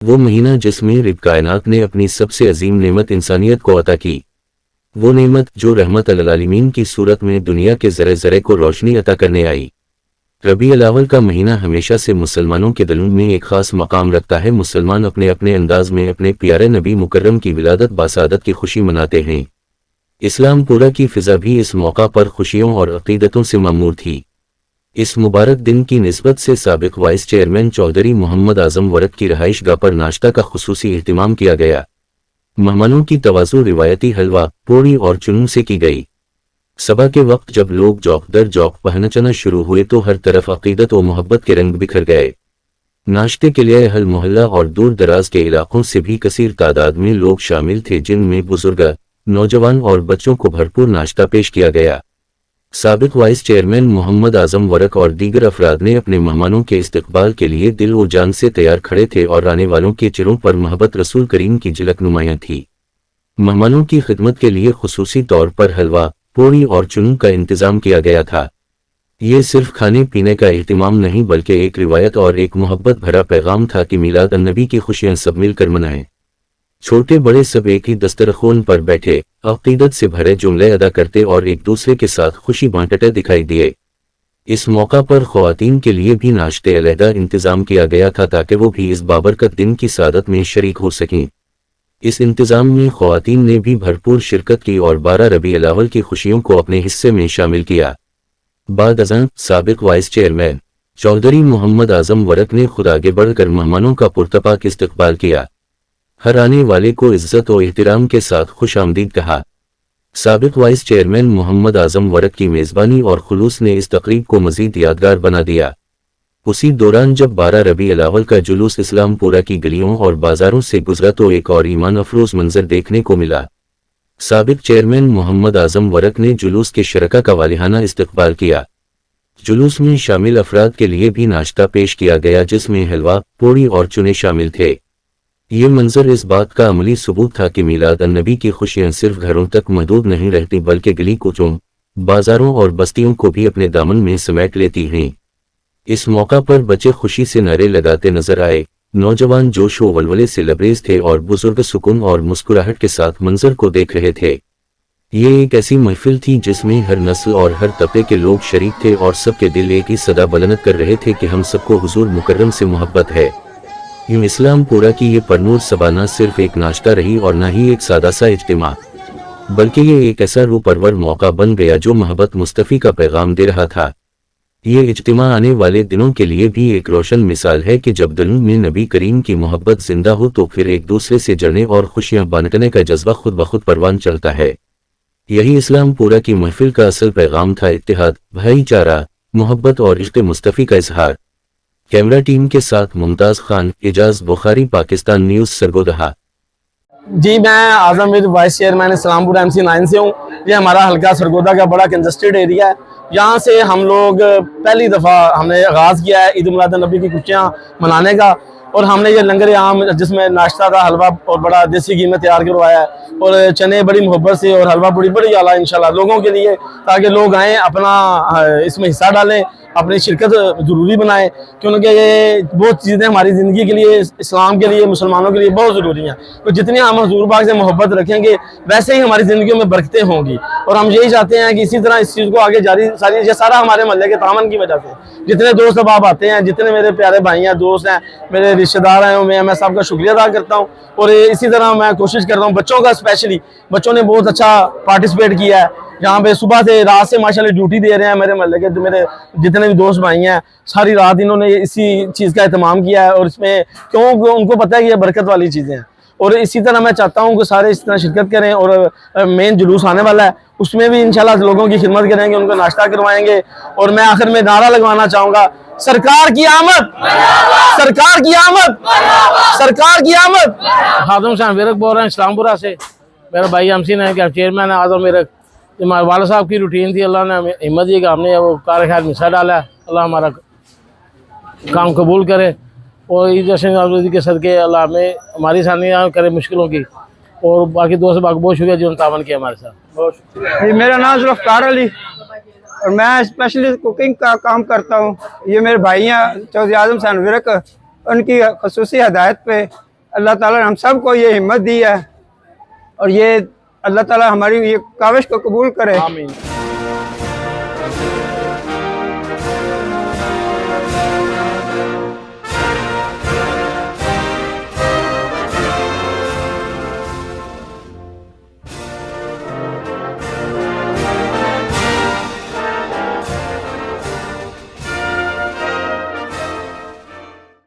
وہ مہینہ جس میں رب کائنات نے اپنی سب سے عظیم نعمت انسانیت کو عطا کی، وہ نعمت جو رحمت للعالمین کی صورت میں دنیا کے ذرے ذرے کو روشنی عطا کرنے آئی۔ ربیع الاول کا مہینہ ہمیشہ سے مسلمانوں کے دلوں میں ایک خاص مقام رکھتا ہے۔ مسلمان اپنے اپنے انداز میں اپنے پیارے نبی مکرم کی ولادت باسعادت کی خوشی مناتے ہیں۔ اسلام پورا کی فضا بھی اس موقع پر خوشیوں اور عقیدتوں سے معمور تھی۔ اس مبارک دن کی نسبت سے سابق vice chairman Chaudhry Muhammad Azam work کی رہائش گاہ پر ناشتہ کا خصوصی اہتمام کیا گیا۔ مہمانوں کی تواضع روایتی حلوہ، پوڑی اور چنوں سے کی گئی۔ صبح کے وقت جب لوگ جوق در جوق پہنچنا شروع ہوئے تو ہر طرف عقیدت و محبت کے رنگ بکھر گئے۔ ناشتے کے لیے اہل محلہ اور دور دراز کے علاقوں سے بھی کثیر تعداد میں لوگ شامل تھے، جن میں بزرگ، نوجوان اور بچوں کو بھرپور ناشتہ پیش کیا گیا۔ سابق vice chairman Muhammad Azam work اور دیگر افراد نے اپنے مہمانوں کے استقبال کے لیے دل و جان سے تیار کھڑے تھے اور آنے والوں کے چہروں پر محبت رسول کریم کی جھلک نمایاں تھی۔ مہمانوں کی خدمت کے لیے خصوصی طور پر حلوہ، پوڑی اور چنوں کا انتظام کیا گیا تھا۔ یہ صرف کھانے پینے کا اہتمام نہیں بلکہ ایک روایت اور ایک محبت بھرا پیغام تھا کہ میلاد النبی کی خوشیاں سب مل کر منائیں۔ چھوٹے بڑے سب ایک ہی دسترخوان پر بیٹھے، عقیدت سے بھرے جملے ادا کرتے اور ایک دوسرے کے ساتھ خوشی بانٹتے دکھائی دیے۔ اس موقع پر خواتین کے لیے بھی ناشتے علیحدہ انتظام کیا گیا تھا تاکہ وہ بھی اس بابرکت دن کی سعادت میں شریک ہو سکیں۔ اس انتظام میں خواتین نے بھی بھرپور شرکت کی اور 12 ربیع الاول کی خوشیوں کو اپنے حصے میں شامل کیا۔ بعد ازاں سابق vice chairman Chaudhry Muhammad Azam work نے خود آگے بڑھ کر مہمانوں کا پرتپاک استقبال کیا۔ ہر آنے والے کو عزت و احترام کے ساتھ خوش آمدید کہا۔ سابق vice chairman Muhammad Azam work کی میزبانی اور خلوص نے اس تقریب کو مزید یادگار بنا دیا۔ اسی دوران جب 12 ربیع الاول کا جلوس اسلام پورا کی گلیوں اور بازاروں سے گزرا تو ایک اور ایمان افروز منظر دیکھنے کو ملا۔ سابق چیئرمین محمد اعظم ورک نے جلوس کے شرکاء کا والہانہ استقبال کیا۔ جلوس میں شامل افراد کے لیے بھی ناشتہ پیش کیا گیا جس میں حلوہ، پوڑی اور چنے شامل تھے۔ یہ منظر اس بات کا عملی ثبوت تھا کہ میلاد النبی کی خوشیاں صرف گھروں تک محدود نہیں رہتی بلکہ گلی کوچوں، بازاروں اور بستیوں کو بھی اپنے دامن میں سمیٹ لیتی ہیں۔ اس موقع پر بچے خوشی سے نعرے لگاتے نظر آئے، نوجوان جوش و ولولے سے لبریز تھے اور بزرگ سکون اور مسکراہٹ کے ساتھ منظر کو دیکھ رہے تھے۔ یہ ایک ایسی محفل تھی جس میں ہر نسل اور ہر طبقے کے لوگ شریک تھے اور سب کے دل ایک ہی صدا بلند کر رہے تھے کہ ہم سب کو حضور مکرم سے محبت ہے۔ یوں اسلام پورا کی یہ پرنور سبھا نہ صرف ایک ناشتہ رہی اور نہ ہی ایک سادہ سا اجتماع، بلکہ یہ ایک ایسا روح پرور موقع بن گیا جو محبت مصطفی کا پیغام دے رہا تھا۔ یہ اجتماع آنے والے دنوں کے لیے بھی ایک روشن مثال ہے کہ جب دلوں میں نبی کریم کی محبت زندہ ہو تو پھر ایک دوسرے سے جڑنے اور خوشیاں بانٹنے کا جذبہ خود بخود پروان چلتا ہے۔ یہی اسلام پورا کی محفل کا اصل پیغام تھا، اتحاد، بھائی چارہ، محبت اور عشق مصطفی کا اظہار۔ کیمرہ ٹیم کے ساتھ ممتاز خان، اعجاز بخاری، پاکستان نیوز، سرگودہا۔ جی میں اعظم ورک وائس چیئرمین اسلام پورا MC9 سے ہوں۔ یہ ہمارا حلقہ سرگودہ کا بڑا کنجسٹڈ ایریا ہے۔ یہاں سے ہم لوگ پہلی دفعہ ہم نے آغاز کیا ہے عید میلاد النبی کی خوشیاں منانے کا، اور ہم نے یہ لنگر عام جس میں ناشتہ تھا، حلوہ اور بڑا دیسی گھی میں تیار کروایا ہے، اور چنے بڑی محبت سے اور حلوہ پوڑی بڑی اعلیٰ انشاءاللہ لوگوں کے لیے، تاکہ لوگ آئیں اپنا اس میں حصہ ڈالیں، اپنی شرکت ضروری بنائیں، کیونکہ یہ بہت چیزیں ہماری زندگی کے لیے، اسلام کے لیے، مسلمانوں کے لیے بہت ضروری ہیں۔ تو جتنی ہم حضور پاک سے محبت رکھیں گے ویسے ہی ہماری زندگیوں میں برکتیں ہوں گی، اور ہم یہی چاہتے ہیں کہ اسی طرح اس چیز کو آگے جاری یہ سارا ہمارے محلے کے تعاون کی وجہ سے جتنے دوست احباب آتے ہیں، جتنے میرے پیارے بھائی ہیں، دوست ہیں، میرے رشتہ دار ہیں، میں سب کا شکریہ ادا کرتا ہوں۔ اور اسی طرح میں کوشش کرتا ہوں بچوں کا، اسپیشلی بچوں نے بہت اچھا پارٹیسپیٹ کیا ہے یہاں پہ، صبح سے رات سے ماشاءاللہ ڈیوٹی دے رہے ہیں میرے محلے کے میرے جتنے بھی دوست بھائی ہیں، ساری رات انہوں نے اسی چیز کا اہتمام کیا ہے، اور اس میں کیوں ان کو پتہ ہے کہ یہ برکت والی چیزیں ہیں۔ اور اسی طرح میں چاہتا ہوں کہ سارے اس طرح شرکت کریں، اور مین جلوس آنے والا ہے اس میں بھی انشاءاللہ لوگوں کی خدمت کریں گے، ان کو ناشتہ کروائیں گے۔ اور میں آخر میں نعرہ لگوانا چاہوں گا، سرکار کی آمد، سرکار کی آمد، سرکار کی آمد۔ خادم صاحب ورک بول رہے ہیں اسلام پورا سے، میرا بھائی MC ہے کہ چیئرمین ہے اعظم ورک۔ ہمارے والد صاحب کی روٹین تھی، اللہ نے ہمیں ہمت دی کہ ہم نے وہ کار خیر میں حصہ ڈالا ہے۔ اللہ ہمارا کام قبول کرے، اور عید جشن آزادی کے صدقے اللہ ہمیں ہماری سانیاں کرے مشکلوں کی، اور باقی دوست باقی بہت شکریہ جنہوں نے تعاون کیا ہمارے ساتھ۔ بہت شکریہ۔ میرا نام ذوالفقار علی اور میں اسپیشلی کوکنگ کا کام کرتا ہوں۔ یہ میرے بھائی ہیں چودھری اعظم حسین ورک، ان کی خصوصی ہدایت پہ اللہ تعالیٰ نے ہم سب کو یہ ہمت دی ہے اور یہ اللہ تعالیٰ ہماری یہ کاوش کو قبول کرے. آمین.